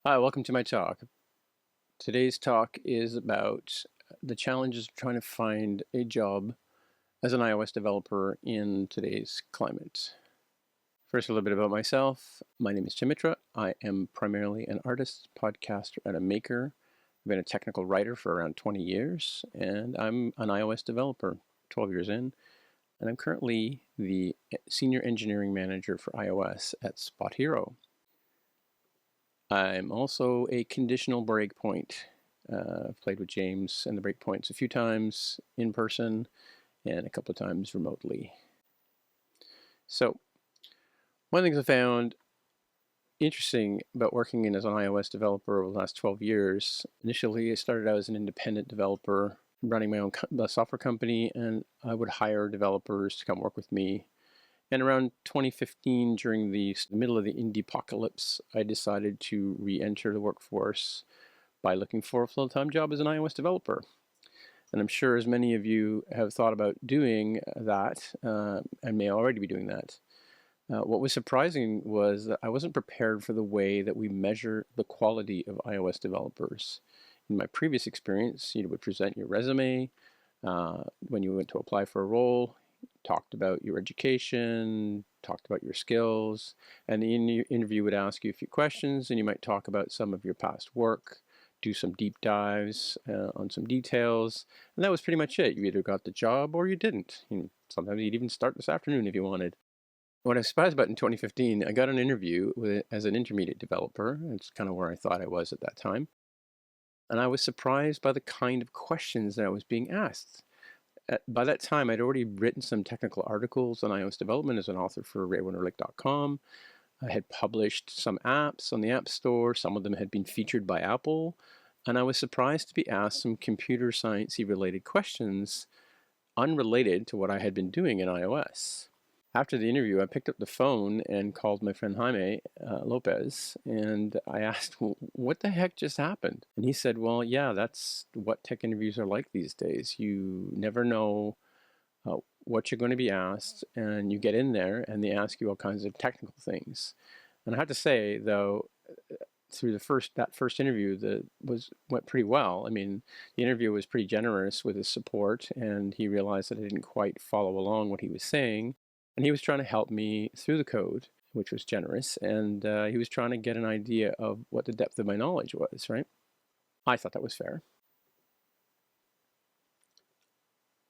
Hi, welcome to my talk. Today's talk is about the challenges of trying to find a job as an iOS developer in today's climate. First, a little bit about myself. My name is Mitra. I am primarily an artist, podcaster, and a maker. I've been a technical writer for around 20 years, and I'm an iOS developer, 12 years in, and I'm currently the Senior Engineering Manager for iOS at Spot Hero. I'm also a conditional breakpoint. I've played with James and the breakpoints a few times in person and a couple of times remotely. So, one of the things I found interesting about working as an iOS developer over the last 12 years, initially I started out as an independent developer running my own software company, and I would hire developers to come work with me. And around 2015, during the middle of the indie apocalypse, I decided to re-enter the workforce by looking for a full-time job as an iOS developer. And I'm sure as many of you have thought about doing that and may already be doing that. What was surprising was that I wasn't prepared for the way that we measure the quality of iOS developers. In my previous experience, you would present your resume when you went to apply for a role, talked about your education, talked about your skills, and the interview would ask you a few questions, and you might talk about some of your past work, do some deep dives on some details, and that was pretty much it. You either got the job or you didn't. Sometimes you'd even start this afternoon if you wanted. What I was surprised about in 2015, I got an interview as an intermediate developer. It's kind of where I thought I was at that time. And I was surprised by the kind of questions that I was being asked. By that time, I'd already written some technical articles on iOS development as an author for RayWinterlick.com. I had published some apps on the App Store. Some of them had been featured by Apple. And I was surprised to be asked some computer science-y related questions unrelated to what I had been doing in iOS. After the interview, I picked up the phone and called my friend Jaime Lopez, and I asked, well, what the heck just happened? And he said, well, yeah, that's what tech interviews are like these days. You never know what you're going to be asked, and you get in there and they ask you all kinds of technical things. And I have to say, though, through that first interview, went pretty well. I mean, the interviewer was pretty generous with his support, and he realized that I didn't quite follow along what he was saying. And he was trying to help me through the code, which was generous, and he was trying to get an idea of what the depth of my knowledge was, right? I thought that was fair.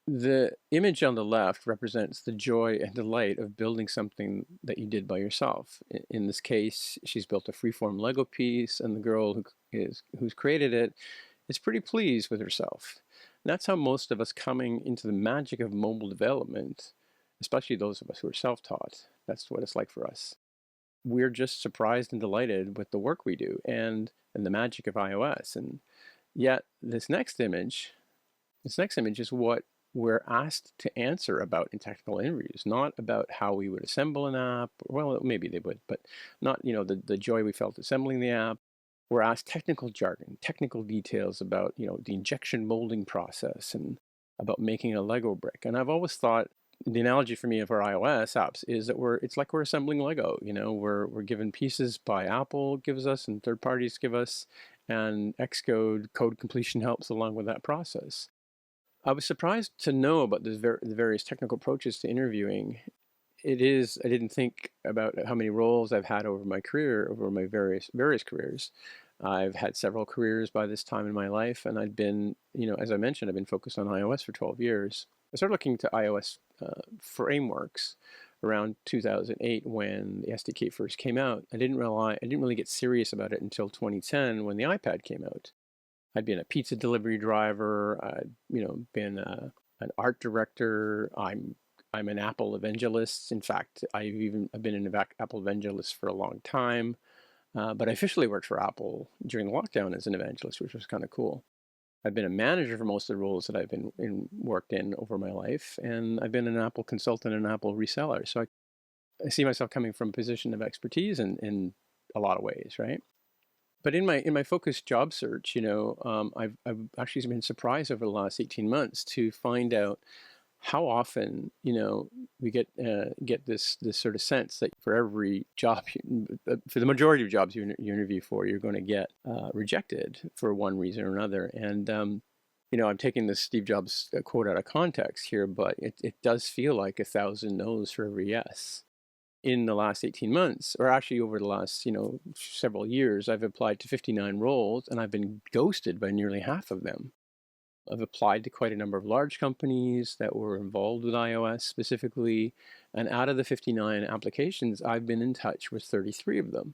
The image on the left represents the joy and delight of building something that you did by yourself. In this case, she's built a freeform Lego piece, and the girl who's created it is pretty pleased with herself. And that's how most of us coming into the magic of mobile development, especially those of us who are self-taught, that's what it's like for us. We're just surprised and delighted with the work we do and the magic of iOS. And yet this next image is what we're asked to answer about in technical interviews, not about how we would assemble an app. Well, maybe they would, but not, the joy we felt assembling the app. We're asked technical jargon, technical details about, the injection molding process and about making a Lego brick. And I've always thought the analogy for me of our iOS apps is that it's like we're assembling Lego. We're given pieces by Apple gives us and third parties give us, and Xcode code completion helps along with that process. I was surprised to know about the various technical approaches to interviewing. I didn't think about how many roles I've had over my career, over my various careers. I've had several careers by this time in my life, and I'd been, as I mentioned, I've been focused on iOS for 12 years. I started looking to iOS frameworks around 2008 when the SDK first came out. I didn't really get serious about it until 2010 when the iPad came out. I'd been a pizza delivery driver. I'd been an art director. I'm an Apple evangelist. In fact, I've been an Apple evangelist for a long time. But I officially worked for Apple during the lockdown as an evangelist, which was kind of cool. I've been a manager for most of the roles that I've worked in over my life, and I've been an Apple consultant and an Apple reseller. So I see myself coming from a position of expertise in a lot of ways, right? But in my focused job search, I've actually been surprised over the last 18 months to find out how often, we get this sort of sense that for every job, for the majority of jobs you interview for, you're going to get rejected for one reason or another. And I'm taking this Steve Jobs quote out of context here, but it does feel like 1,000 no's for every yes. In the last 18 months, or actually over the last, several years, I've applied to 59 roles and I've been ghosted by nearly half of them. I've applied to quite a number of large companies that were involved with iOS specifically, and out of the 59 applications, I've been in touch with 33 of them.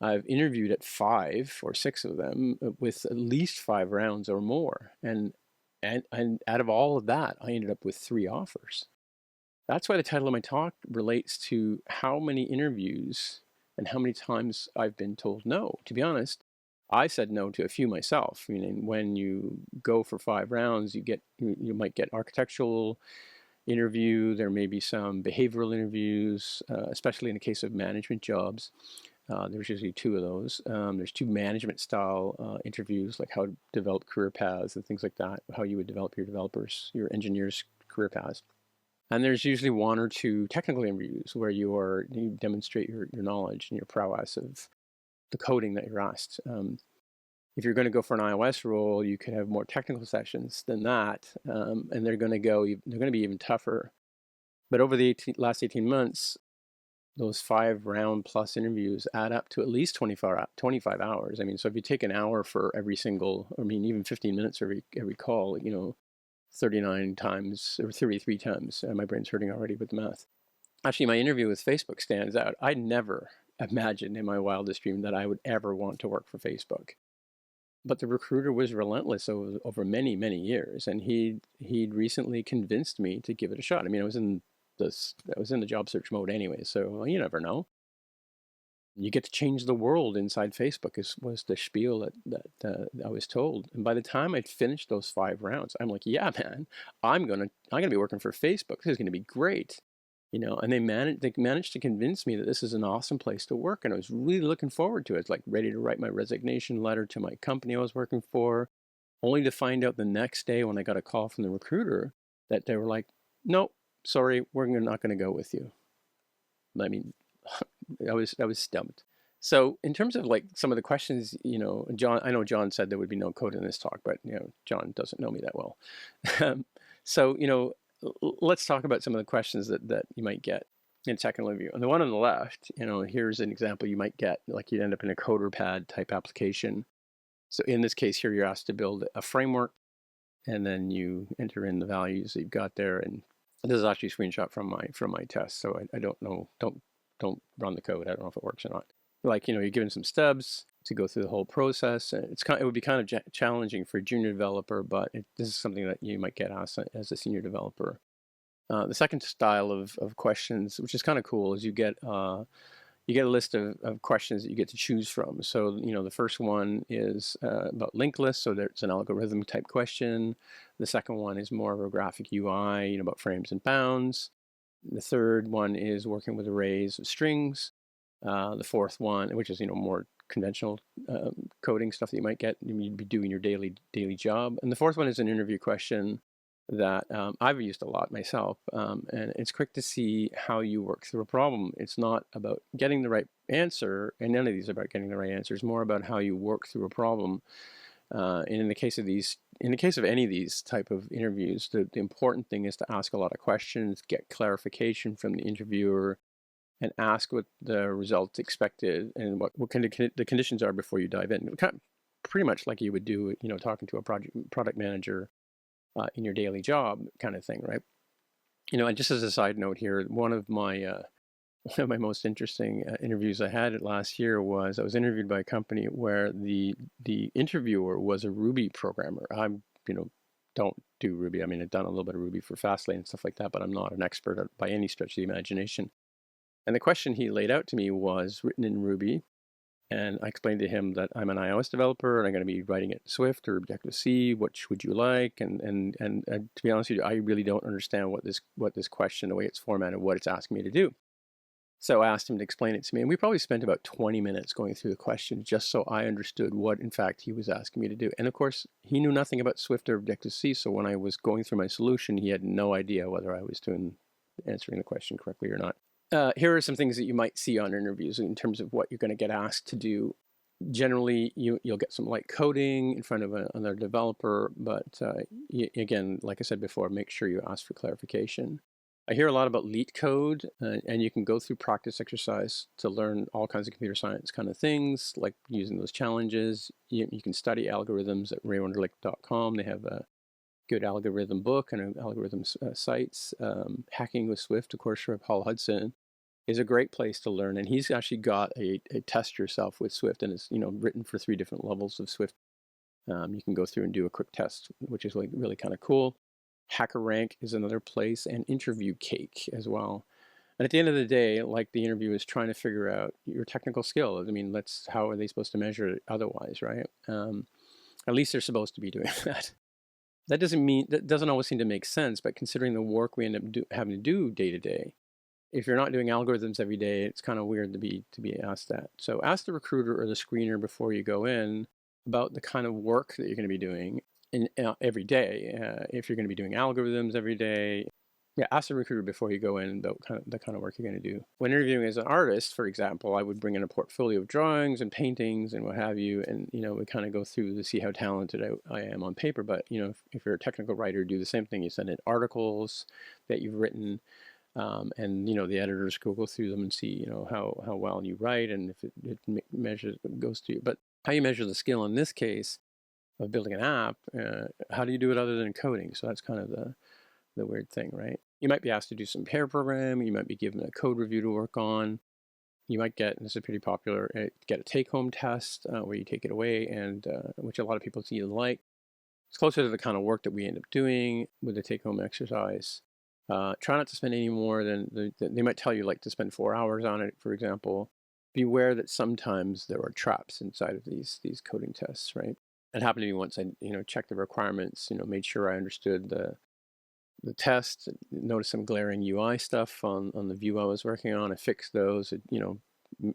I've interviewed at 5 or 6 of them with at least 5 rounds or more, and out of all of that, I ended up with 3 offers. That's why the title of my talk relates to how many interviews and how many times I've been told no. To be honest, I said no to a few myself. Meaning, when you go for 5 rounds, you might get architectural interview. There may be some behavioral interviews, especially in the case of management jobs. There's usually 2 of those. There's 2 management style interviews, like how to develop career paths and things like that, how you would develop your engineers' career paths. And there's usually 1 or 2 technical interviews where you demonstrate your knowledge and your prowess of the coding that you're asked. If you're going to go for an iOS role, you could have more technical sessions than that, and they're going to be even tougher. But over the last 18 months, those 5-round plus interviews add up to at least 25 hours. I mean, so if you take an hour for every single, even 15 minutes for every call, 39 times or 33 times. My brain's hurting already with the math. Actually, my interview with Facebook stands out. I never imagined in my wildest dream that I would ever want to work for Facebook. But the recruiter was relentless over many, many years, and he'd recently convinced me to give it a shot. I was in the job search mode anyway, so you never know. You get to change the world inside Facebook was the spiel that I was told. And by the time I'd finished those 5 rounds, I'm like, yeah, man, I'm gonna be working for Facebook. This is gonna be great, And they managed to convince me that this is an awesome place to work, and I was really looking forward to it. It's like ready to write my resignation letter to my company I was working for, only to find out the next day when I got a call from the recruiter that they were like, "Nope, sorry, we're not going to go with you." I was stumped. So in terms of like some of the questions, John, I know John said there would be no code in this talk, but John doesn't know me that well. So let's talk about some of the questions that you might get in technical interview. And the one on the left, here's an example you might get, like you'd end up in a coder pad type application. So in this case here, you're asked to build a framework, and then you enter in the values that you've got there. And this is actually a screenshot from my test, so I don't know. Don't run the code. I don't know if it works or not. Like, you're given some stubs to go through the whole process. It would be kind of challenging for a junior developer, but this is something that you might get asked as a senior developer. The second style of questions, which is kind of cool, is you get a list of questions that you get to choose from. So, the first one is about linked lists. So there's an algorithm type question. The second one is more of a graphic UI, about frames and bounds. The third one is working with arrays of strings. The fourth one, which is more conventional coding stuff that you might get, you'd be doing your daily job. And the fourth one is an interview question that I've used a lot myself, and it's quick to see how you work through a problem. It's not about getting the right answer, and none of these are about getting the right answer. It's more about how you work through a problem. And in the case of any of these type of interviews, the important thing is to ask a lot of questions, get clarification from the interviewer, and ask what the results expected and what the conditions are before you dive in. Pretty much like you would do, talking to a product manager in your daily job kind of thing, right? And just as a side note here, one of my most interesting interviews I had last year was I was interviewed by a company where the interviewer was a Ruby programmer. Don't do Ruby. I've done a little bit of Ruby for Fastlane and stuff like that, but I'm not an expert by any stretch of the imagination. And the question he laid out to me was written in Ruby, and I explained to him that I'm an iOS developer and I'm going to be writing it in Swift or Objective-C. Which would you like? And to be honest with you, I really don't understand what this question, the way it's formatted, what it's asking me to do. So I asked him to explain it to me, and we probably spent about 20 minutes going through the question just so I understood what, in fact, he was asking me to do. And of course, he knew nothing about Swift or Objective-C, so when I was going through my solution, he had no idea whether I was answering the question correctly or not. Here are some things that you might see on interviews in terms of what you're going to get asked to do. Generally, you'll get some light coding in front of another developer, but again, like I said before, make sure you ask for clarification. I hear a lot about leet code, and you can go through practice exercise to learn all kinds of computer science kind of things, like using those challenges. You can study algorithms at raywunderlich.com. They have a good algorithm book and algorithm sites. Hacking with Swift, of course, for Paul Hudson is a great place to learn. And he's actually got a test yourself with Swift, and it's written for 3 different levels of Swift. You can go through and do a quick test, which is really kind of cool. HackerRank is another place, and Interview Cake as well. And at the end of the day, like the interview is trying to figure out your technical skills. I mean, how are they supposed to measure it otherwise, right? At least they're supposed to be doing that. That doesn't always seem to make sense, but considering the work we end up having to do day to day, if you're not doing algorithms every day, it's kind of weird to be asked that. So ask the recruiter or the screener before you go in about the kind of work that you're going to be doing every day. If you're going to be doing algorithms every day, ask the recruiter before you go in about the kind of work you're going to do. When interviewing as an artist, for example, I would bring in a portfolio of drawings and paintings and what have you, and we kind of go through to see how talented I am on paper. But if you're a technical writer, do the same thing. You send in articles that you've written. And the editors go through them and see how well you write, and if it goes to you. But how you measure the skill in this case of building an app, how do you do it other than coding? So that's kind of the weird thing, right? You might be asked to do some pair programming. You might be given a code review to work on. You might get, and this is pretty popular, get a take-home test where you take it away, and which a lot of people seem to like. It's closer to the kind of work that we end up doing with the take-home exercise. Try not to spend any more than, they might tell you like to spend 4 hours on it, for example. Beware that sometimes there are traps inside of these coding tests, right? It happened to me once. I checked the requirements, made sure I understood the test, noticed some glaring UI stuff on the view I was working on. I fixed those,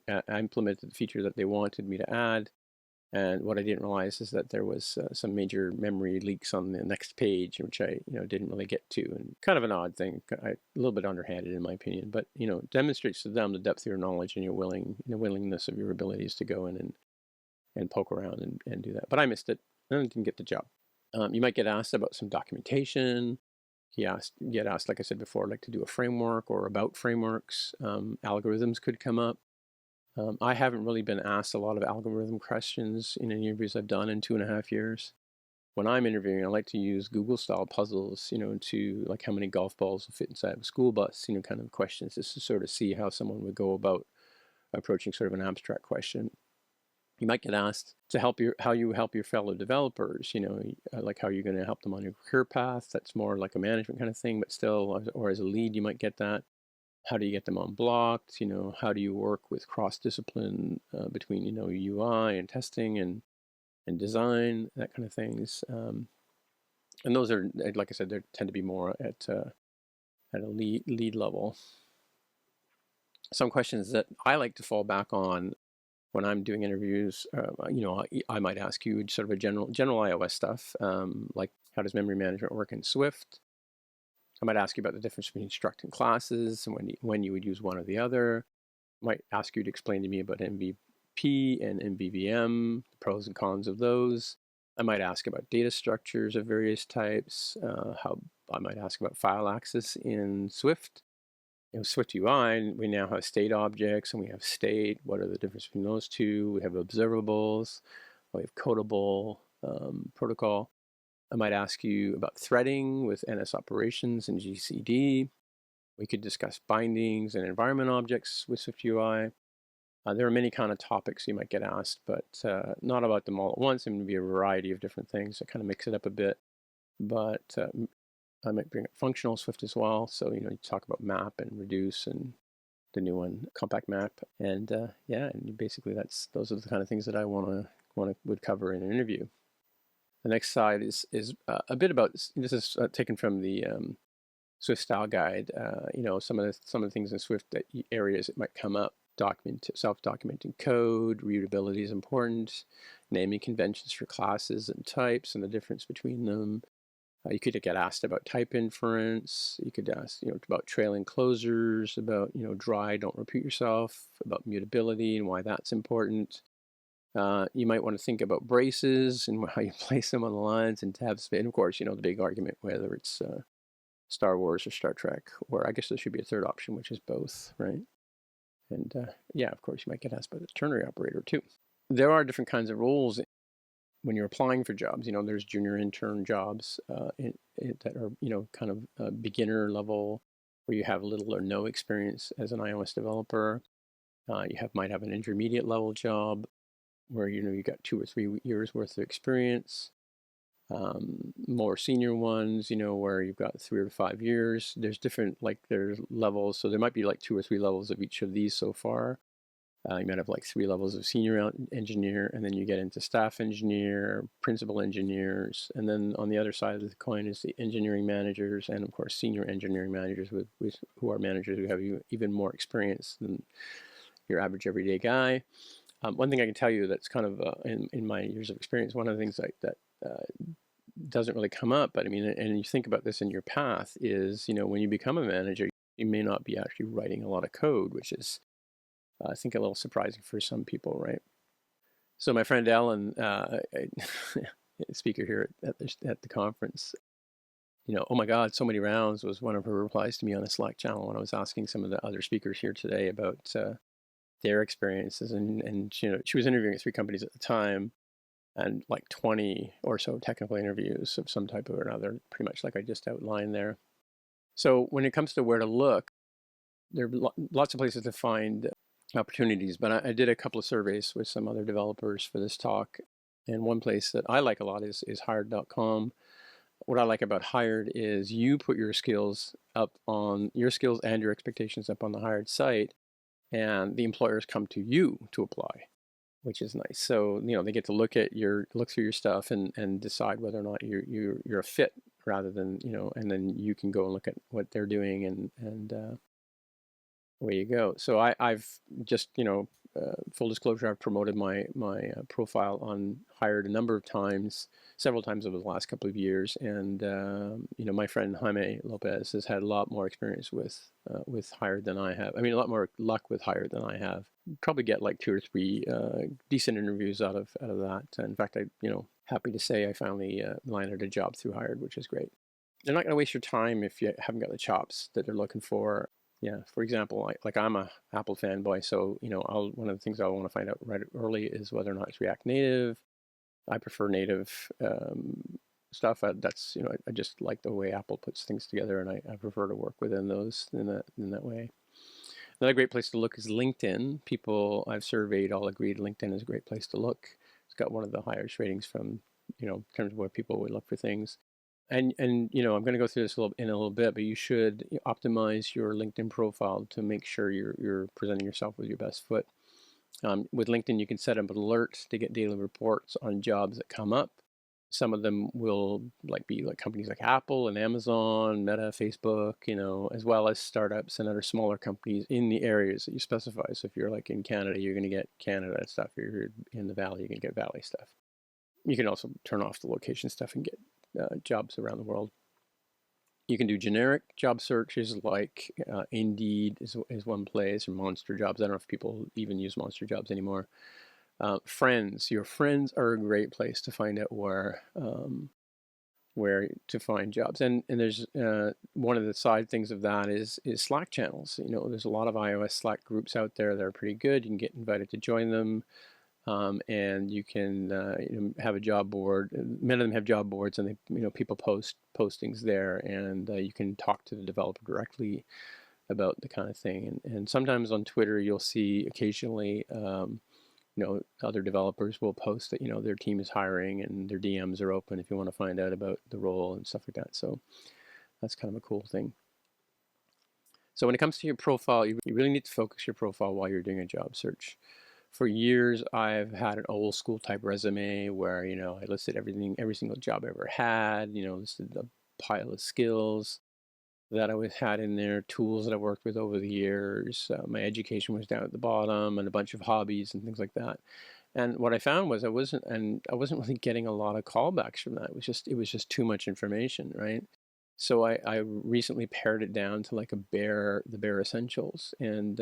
I implemented the feature that they wanted me to add. And what I didn't realize is that there was some major memory leaks on the next page, which I didn't really get to, and kind of an odd thing, a little bit underhanded in my opinion. But it demonstrates to them the depth of your knowledge and your willingness of your abilities to go in and poke around and do that. But I missed it and I didn't get the job. You might get asked about some documentation. Get asked, like I said before, like to do a framework or about frameworks. Algorithms could come up. I haven't really been asked a lot of algorithm questions in any interviews I've done in 2.5 years. When I'm interviewing, I like to use Google-style puzzles, to like how many golf balls will fit inside of a school bus, kind of questions, just to sort of see how someone would go about approaching sort of an abstract question. You might get asked to how you help your fellow developers, like how you're going to help them on your career path. That's more like a management kind of thing, but still, or as a lead, you might get that. How do you get them unblocked? How do you work with cross-discipline between, UI and testing and design, that kind of things. And those are, like I said, they tend to be more at a lead level. Some questions that I like to fall back on when I'm doing interviews, I might ask you sort of a general iOS stuff, like how does memory management work in Swift? I might ask you about the difference between struct and classes and when you would use one or the other. I might ask you to explain to me about MVP and MVVM, the pros and cons of those. I might ask about data structures of various types. I might ask about file access in Swift. In Swift UI, we now have state objects and we have state. What are the differences between those two? We have observables. We have codable protocol. I might ask you about threading with NS operations and GCD. We could discuss bindings and environment objects with SwiftUI. There are many kind of topics you might get asked, but not about them all at once. It would be a variety of different things that kind of mix it up a bit. But I might bring up functional Swift as well. So, you talk about map and reduce and the new one, compact map. And and basically those are the kind of things that I would cover in an interview. The next slide is a bit about, this is taken from the Swift style guide, some of the things in Swift that areas it might come up. Self-documenting code, readability is important, naming conventions for classes and types and the difference between them. You could get asked about type inference. You could ask, about trailing closures, about, dry, don't repeat yourself, about mutability and why that's important. You might want to think about braces and how you place them on the lines and tabs. And of course, the big argument, whether it's Star Wars or Star Trek, or I guess there should be a third option, which is both, right? And yeah, of course, you might get asked about the ternary operator too. There are different kinds of roles when you're applying for jobs. There's junior intern jobs that are, kind of beginner level, where you have little or no experience as an iOS developer. Might have an intermediate level job where, you got 2 or 3 years worth of experience. More senior ones, where you've got 3 or 5 years. There's different, there's levels. So there might be 2 or 3 levels of each of these so far. You might have 3 levels of senior engineer, and then you get into staff engineer, principal engineers, and then on the other side of the coin is the engineering managers, and of course senior engineering managers who are managers who have even more experience than your average everyday guy. One thing I can tell you that's kind of in my years of experience, one of the things that doesn't really come up, but I mean, and you think about this in your path, is when you become a manager, you may not be actually writing a lot of code, which is I think a little surprising for some people, right? So my friend Ellen, speaker here at the conference, oh my God, so many rounds was one of her replies to me on a Slack channel when I was asking some of the other speakers here today about their experiences, and she was interviewing at 3 companies at the time, and 20 or so technical interviews of some type or another, pretty much like I just outlined there. So when it comes to where to look, there are lots of places to find opportunities, but I did a couple of surveys with some other developers for this talk, and one place that I like a lot is hired.com. What I like about Hired is you put your skills and your expectations up on the Hired site, and the employers come to you to apply, which is nice. So they get to look through your stuff and decide whether or not you're a fit, rather than and then you can go and look at what they're doing and away you go. So I've just full disclosure, I've promoted my profile on Hired a number of times, several times over the last couple of years, and my friend Jaime Lopez has had a lot more experience with Hired than I have. I mean, a lot more luck with Hired than I have. Probably get 2 or 3 decent interviews out of that. And in fact, happy to say I finally landed a job through Hired, which is great. They're not going to waste your time if you haven't got the chops that they're looking for. Yeah, for example, I'm a Apple fanboy, so one of the things I want to find out right early is whether or not it's React Native. I prefer native stuff. That's I just like the way Apple puts things together, and I prefer to work within those in that way. Another great place to look is LinkedIn. People I've surveyed all agreed LinkedIn is a great place to look. It's got one of the highest ratings from in terms of where people would look for things. And I'm going to go through this in a little bit, but you should optimize your LinkedIn profile to make sure you're presenting yourself with your best foot. With LinkedIn, you can set up alerts to get daily reports on jobs that come up. Some of them will be companies like Apple and Amazon, Meta, Facebook, as well as startups and other smaller companies in the areas that you specify. So if you're in Canada, you're going to get Canada stuff. If you're in the Valley, you're going to get Valley stuff. You can also turn off the location stuff and get jobs around the world. You can do generic job searches like Indeed is one place, or Monster Jobs. I don't know if people even use Monster Jobs anymore. Friends. Your friends are a great place to find out where to find jobs. And there's one of the side things of that is Slack channels. There's a lot of iOS Slack groups out there that are pretty good. You can get invited to join them. And you can have a job board. Many of them have job boards, and they people post postings there, and you can talk to the developer directly about the kind of thing. And sometimes on Twitter, you'll see occasionally, other developers will post that their team is hiring and their DMs are open if you want to find out about the role and stuff like that. So that's kind of a cool thing. So when it comes to your profile, you really need to focus your profile while you're doing a job search. For years, I've had an old school type resume where, I listed every single job I ever had, listed a pile of skills. that I had in there, tools that I worked with over the years. My education was down at the bottom, and a bunch of hobbies and things like that. And what I found was I wasn't really getting a lot of callbacks from that. It was just too much information, right? So I recently pared it down to like the bare essentials, and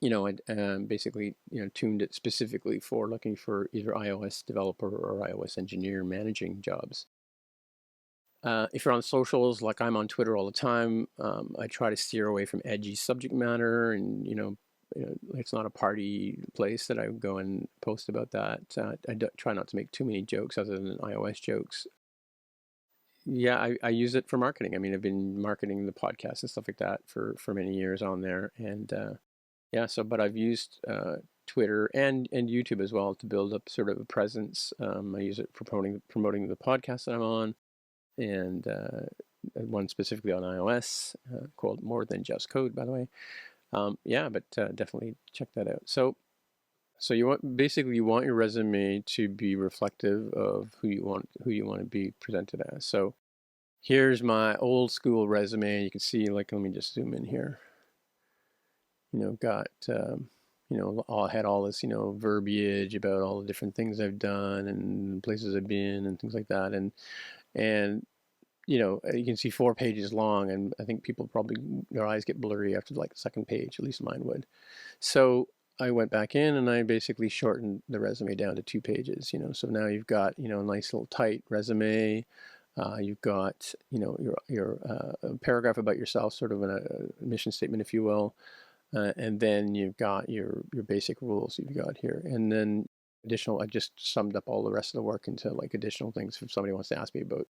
I basically tuned it specifically for looking for either iOS developer or iOS engineer managing jobs. If you're on socials, like I'm on Twitter all the time, I try to steer away from edgy subject matter, and it's not a party place that I would go and post about that. Try not to make too many jokes other than iOS jokes. Yeah, I use it for marketing. I mean, I've been marketing the podcast and stuff like that for many years on there, and yeah. But I've used Twitter and YouTube as well to build up sort of a presence. I use it for promoting the podcast that I'm on, and one specifically on iOS called More Than Just Code, by the way. Yeah, but definitely check that out. So you want your resume to be reflective of who you want to be presented as. So here's my old school resume. You can see, like, let me just zoom in here. Got I had all this verbiage about all the different things I've done and places I've been and things like that, and you can see 4 pages long, and I think people probably, their eyes get blurry after like the second page, at least mine would. So I went back in and I basically shortened the resume down to 2 pages, so now you've got, a nice little tight resume. You've got, your paragraph about yourself, sort of a mission statement, if you will. And then you've got your basic rules you've got here. And then I just summed up all the rest of the work into like additional things. If somebody wants to ask me about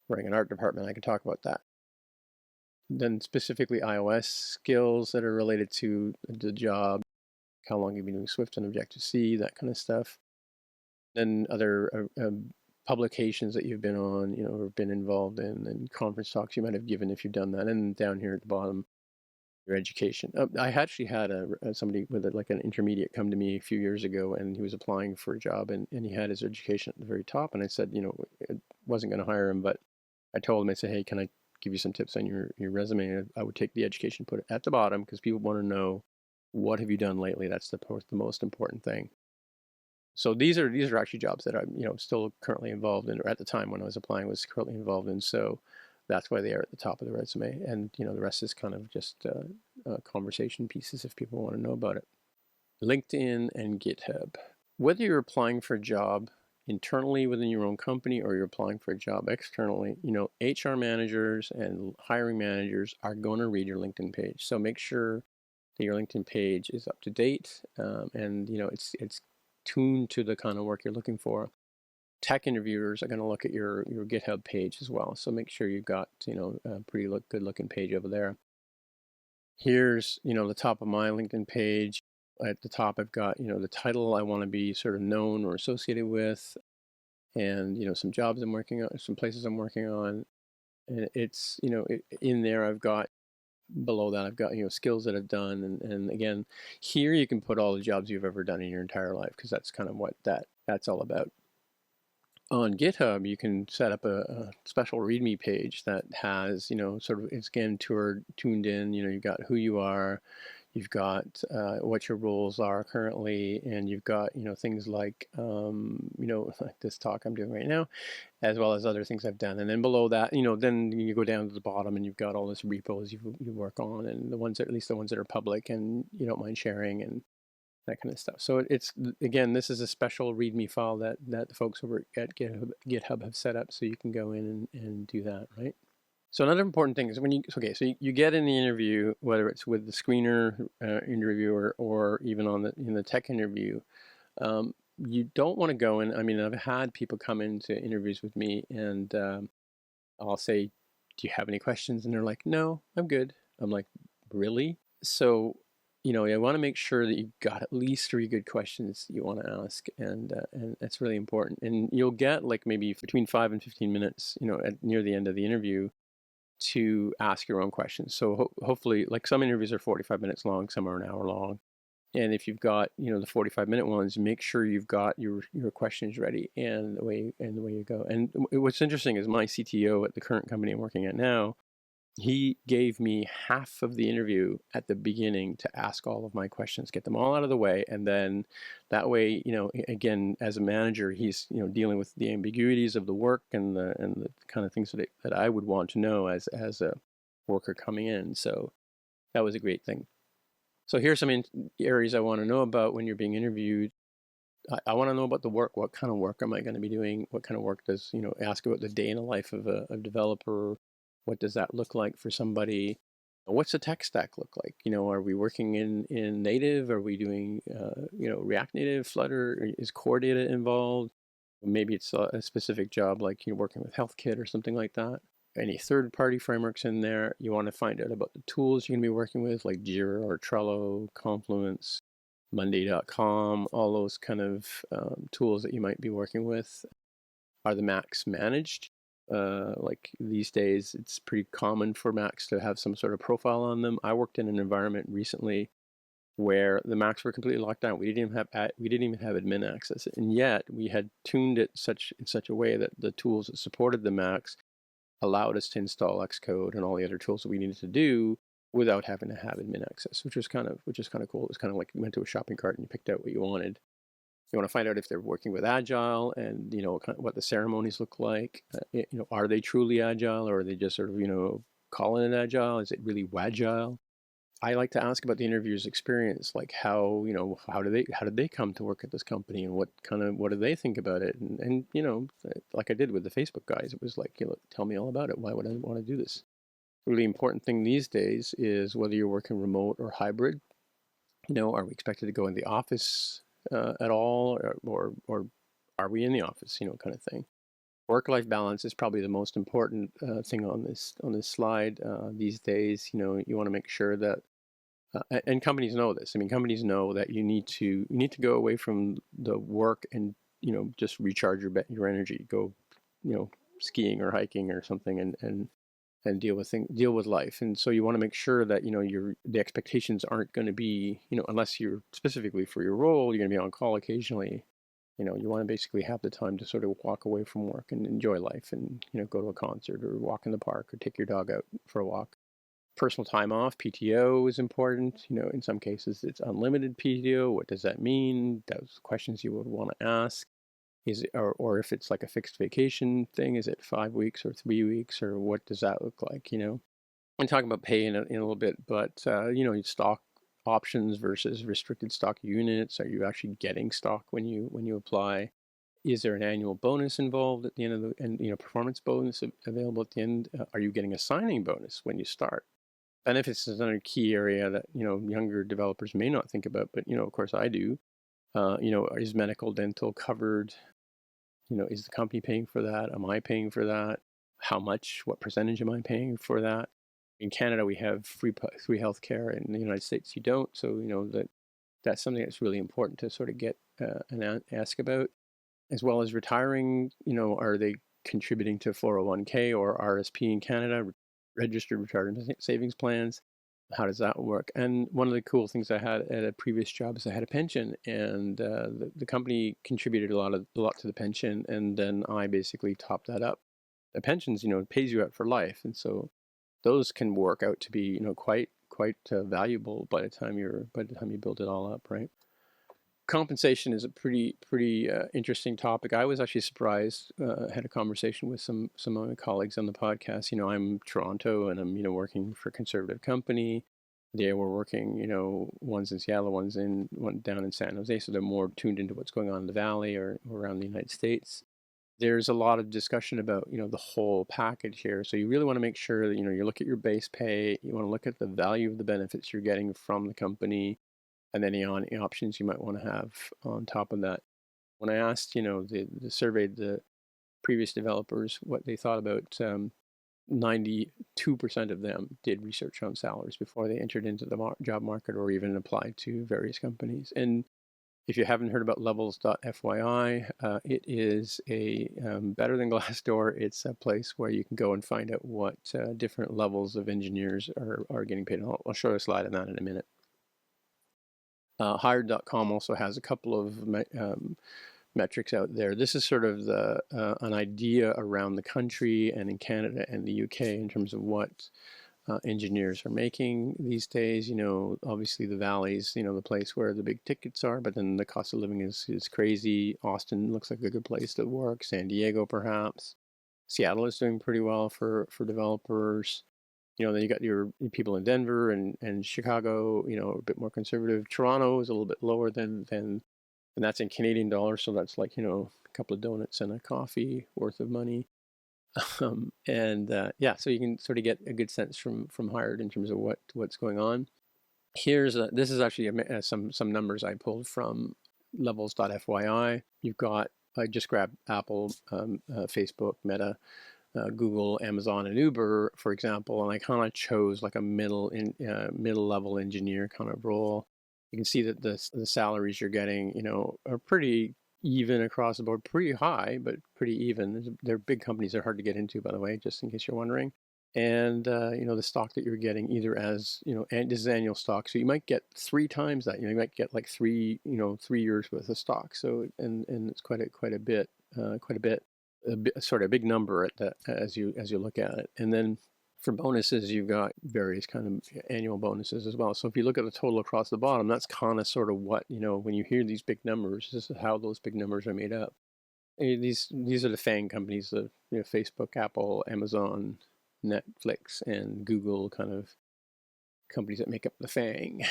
running an art department, I can talk about that. Then specifically iOS skills that are related to the job, how long you've been doing Swift and Objective-C, that kind of stuff. Then other publications that you've been on, or been involved in, and conference talks you might have given if you've done that. And down here at the bottom, your education. I actually had somebody with like an intermediate come to me a few years ago, and he was applying for a job, and he had his education at the very top. And I said, I wasn't going to hire him, but I told him, I said, hey, can I give you some tips on your resume? And I would take the education, put it at the bottom, because people want to know, what have you done lately? That's the most important thing. So these are actually jobs that I'm still currently involved in, or at the time when I was applying was currently involved in. So that's why they are at the top of the resume, and the rest is kind of just conversation pieces if people want to know about it. LinkedIn and GitHub. Whether you're applying for a job internally within your own company or you're applying for a job externally, HR managers and hiring managers are going to read your LinkedIn page. So make sure that your LinkedIn page is up to date, and it's tuned to the kind of work you're looking for. Tech interviewers are going to look at your GitHub page as well. So make sure you've got a pretty good looking page over there. Here's the top of my LinkedIn page. At the top, I've got the title I want to be sort of known or associated with, and some jobs I'm working on, some places I'm working on, and it's in there I've got, below that I've got skills that I've done, and again, here you can put all the jobs you've ever done in your entire life, because that's kind of what that's all about. On GitHub, you can set up a special README page that has sort of, it's again tuned in. You've got who you are, you've got what your roles are currently, and you've got things like like this talk I'm doing right now, as well as other things I've done. And then below that, then you go down to the bottom and you've got all this repos you work on, and the ones that, at least the ones that are public and you don't mind sharing, and that kind of stuff. So it's, again, this is a special README file that the folks over at GitHub have set up, so you can go in and do that, right? So another important thing is when so you get in the interview, whether it's with the screener interviewer or even in the tech interview, you don't want to go in. I mean, I've had people come into interviews with me, and I'll say, do you have any questions? And they're like, no, I'm good. I'm like, really? So I want to make sure that you've got at least 3 good questions you want to ask, and that's really important. And you'll get like maybe between 5 and 15 minutes, near the end of the interview, to ask your own questions. So hopefully, like, some interviews are 45 minutes long, some are an hour long. And if you've got, the 45-minute ones, make sure you've got your questions ready and the way you go. And what's interesting is my CTO at the current company I'm working at now, he gave me half of the interview at the beginning to ask all of my questions, get them all out of the way, and then that way, again, as a manager, he's dealing with the ambiguities of the work and the kind of things that I would want to know as a worker coming in. So that was a great thing. So here's some areas I want to know about when you're being interviewed. I want to know about the work. What kind of work am I going to be doing? What kind of work does, ask about the day in the life of a developer. What does that look like for somebody? What's the tech stack look like? Are we working in native? Are we doing, React Native, Flutter? Is core data involved? Maybe it's a specific job like working with HealthKit or something like that. Any third-party frameworks in there. You want to find out about the tools you're going to be working with, like Jira or Trello, Confluence, Monday.com, all those kind of tools that you might be working with. Are the Macs managed? Like these days, it's pretty common for Macs to have some sort of profile on them. I worked in an environment recently where the Macs were completely locked down. We didn't even have admin access, and yet we had tuned it in such a way that the tools that supported the Macs allowed us to install Xcode and all the other tools that we needed to do without having to have admin access, which is kind of cool. It was kind of like you went to a shopping cart and you picked out what you wanted. You want to find out if they're working with Agile and what the ceremonies look like. Are they truly Agile, or are they just sort of calling it Agile? Is it really Wagile? I like to ask about the interviewer's experience, like how did they come to work at this company, and what do they think about it, and like I did with the Facebook guys, it was like, tell me all about it. Why would I want to do this? The really important thing these days is whether you're working remote or hybrid. Are we expected to go in the office at all, or are we in the office? Kind of thing. Work-life balance is probably the most important thing on this slide these days. You want to make sure that and companies know this. I mean, companies know that you need to go away from the work and just recharge your energy. Go, skiing or hiking or something, and deal with life. And so you want to make sure that the expectations aren't going to be unless you're specifically for your role, you're going to be on call occasionally. You want to basically have the time to sort of walk away from work and enjoy life, and go to a concert or walk in the park or take your dog out for a walk. Personal time off, PTO, is important. In some cases it's unlimited PTO. What does that mean? Those questions you would want to ask. Is it, or if it's like a fixed vacation thing, is it 5 weeks or 3 weeks, or what does that look like? I'm talking about pay in a little bit, but stock options versus restricted stock units. Are you actually getting stock when you apply? Is there an annual bonus involved at the end of performance bonus available at the end? Are you getting a signing bonus when you start? Benefits is another key area that younger developers may not think about, but of course I do. Is medical, dental covered? Is the company paying for that? Am I paying for that? How much? What percentage am I paying for that? In Canada, we have free healthcare. In the United States, you don't. So that's something that's really important to sort of get and ask about, as well as retiring. Are they contributing to 401k or RSP in Canada, registered retirement savings plans? How does that work? And one of the cool things I had at a previous job is I had a pension, and the company contributed a lot to the pension, and then I basically topped that up. The pensions, pays you out for life, and so those can work out to be, quite valuable by the time you build it all up, right? Compensation is a pretty interesting topic. I was actually surprised. Had a conversation with some of my colleagues on the podcast. I'm Toronto, and I'm working for a conservative company. They were working, one's in Seattle, one down in San Jose, so they're more tuned into what's going on in the Valley or around the United States. There's a lot of discussion about the whole package here. So you really want to make sure that you look at your base pay. You want to look at the value of the benefits you're getting from the company, and any options you might want to have on top of that. When I asked, surveyed the previous developers what they thought about, 92% of them did research on salaries before they entered into the job market or even applied to various companies. And if you haven't heard about levels.fyi, it is a better than Glassdoor. It's a place where you can go and find out what different levels of engineers are getting paid. I'll show a slide on that in a minute. Hired.com also has a couple of metrics out there. This is sort of an idea around the country and in Canada and the UK in terms of what engineers are making these days. You know, obviously the Valley's, you know, the place where the big tickets are, but then the cost of living is crazy. Austin looks like a good place to work. San Diego, perhaps. Seattle is doing pretty well for developers. You know, then you got your people in Denver and Chicago, you know, a bit more conservative. Toronto is a little bit lower and that's in Canadian dollars, so that's like, you know, a couple of donuts and a coffee worth of money. Yeah, so you can sort of get a good sense from Hired in terms of what's going on. This is actually some numbers I pulled from levels.fyi. You've got, I just grabbed Apple, Facebook, Meta, Google, Amazon, and Uber, for example, and I kind of chose like a middle level engineer kind of role. You can see that the salaries you're getting, you know, are pretty even across the board, pretty high, but pretty even. They're big companies. They're hard to get into, by the way, just in case you're wondering. And you know, the stock that you're getting either as, you know, and this is annual stock, so you might get 3 times that. You know, you might get like 3 years worth of stock. So and it's quite a bit, sort of a big number at that as you look at it. And then for bonuses, you've got various kind of annual bonuses as well. So if you look at the total across the bottom, that's kind of sort of what, you know, when you hear these big numbers, this is how those big numbers are made up. These are the FANG companies, the, you know, Facebook, Apple, Amazon, Netflix, and Google kind of companies that make up the FANG.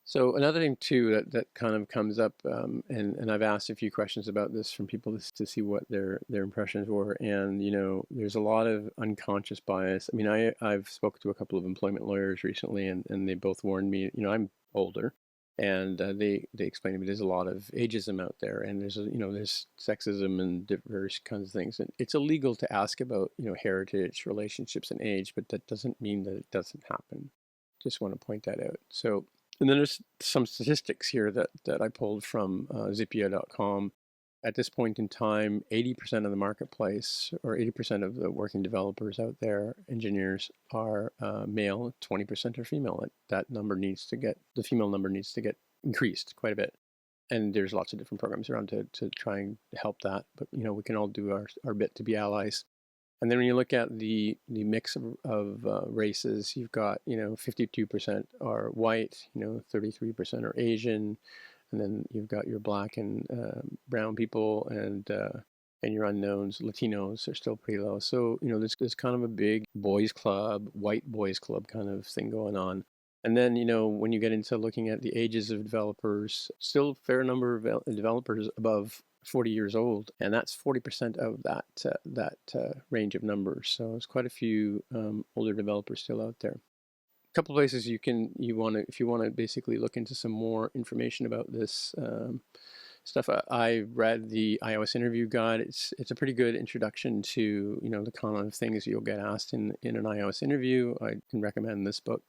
So another thing too that kind of comes up, and I've asked a few questions about this from people to see what their impressions were, and you know, there's a lot of unconscious bias. I mean, I've spoken to a couple of employment lawyers recently, and they both warned me. You know, I'm older, and they explained to me there's a lot of ageism out there, and there's there's sexism and diverse kinds of things, and it's illegal to ask about, you know, heritage, relationships, and age, but that doesn't mean that it doesn't happen. Just want to point that out. So. And then there's some statistics here that I pulled from Zippia.com. At this point in time, 80% of the marketplace, or 80% of the working developers out there, engineers, are male, 20% are female. That number needs to get, the female number needs to get increased quite a bit. And there's lots of different programs around to try and help that. But, you know, we can all do our bit to be allies. And then when you look at the mix of races, you've got, you know, 52% are white, you know, 33% are Asian, and then you've got your black and brown people, and your unknowns. Latinos are still pretty low. So, you know, there's kind of a big boys club, white boys club kind of thing going on. And then, you know, when you get into looking at the ages of developers, still a fair number of developers above 40 years old, and that's 40% of that range of numbers. So there's quite a few older developers still out there. A couple places if you want to basically look into some more information about this stuff. I read the iOS interview guide. It's a pretty good introduction to, you know, the kind of things you'll get asked in an iOS interview. I can recommend this book.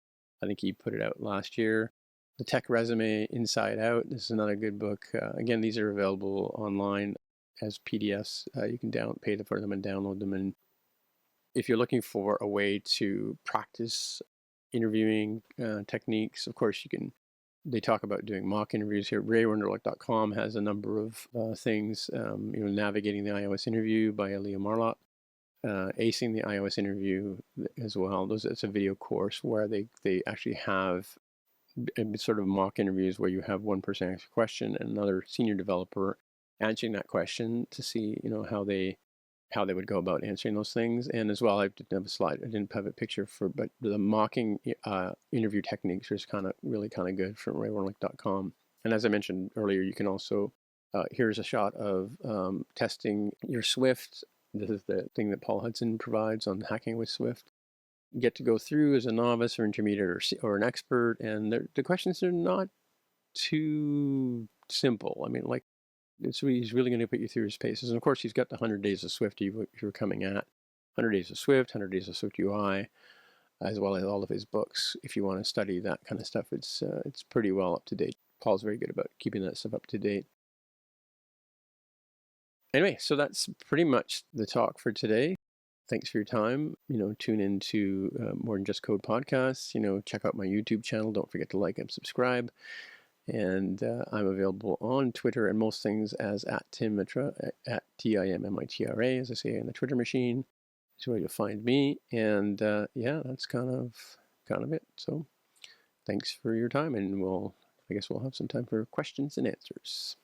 I think he put it out last year. The Tech Resume Inside Out. This is another good book. Again, these are available online as PDFs. You can pay for them and download them. And if you're looking for a way to practice interviewing techniques, of course you can. They talk about doing mock interviews here. RayWonderlick.com has a number of things. You know, navigating the iOS interview by Leah Marlock. Acing the iOS interview as well. It's a video course where they actually have sort of mock interviews where you have one person ask a question and another senior developer answering that question to see, you know, how they would go about answering those things. And as well, I didn't have a slide, I didn't have a picture but the mocking interview techniques is really kind of good from RayWonderlick.com. And as I mentioned earlier, you can also here's a shot of testing your Swift. This is the thing that Paul Hudson provides on hacking with Swift. Get to go through as a novice or intermediate or an expert, and the questions are not too simple. I mean, like, he's really going to put you through his paces. And of course, he's got the 100 Days of Swift you're coming at. 100 Days of Swift, 100 Days of Swift UI, as well as all of his books. If you want to study that kind of stuff, it's pretty well up to date. Paul's very good about keeping that stuff up to date. Anyway, so that's pretty much the talk for today. Thanks for your time. You know, tune into More Than Just Code podcasts. You know, check out my YouTube channel. Don't forget to like and subscribe. And I'm available on Twitter and most things as @TimMitra, at TIMMITRA, as I say in the Twitter machine. That's where you'll find me. And yeah, that's kind of it. So thanks for your time, and I guess we'll have some time for questions and answers.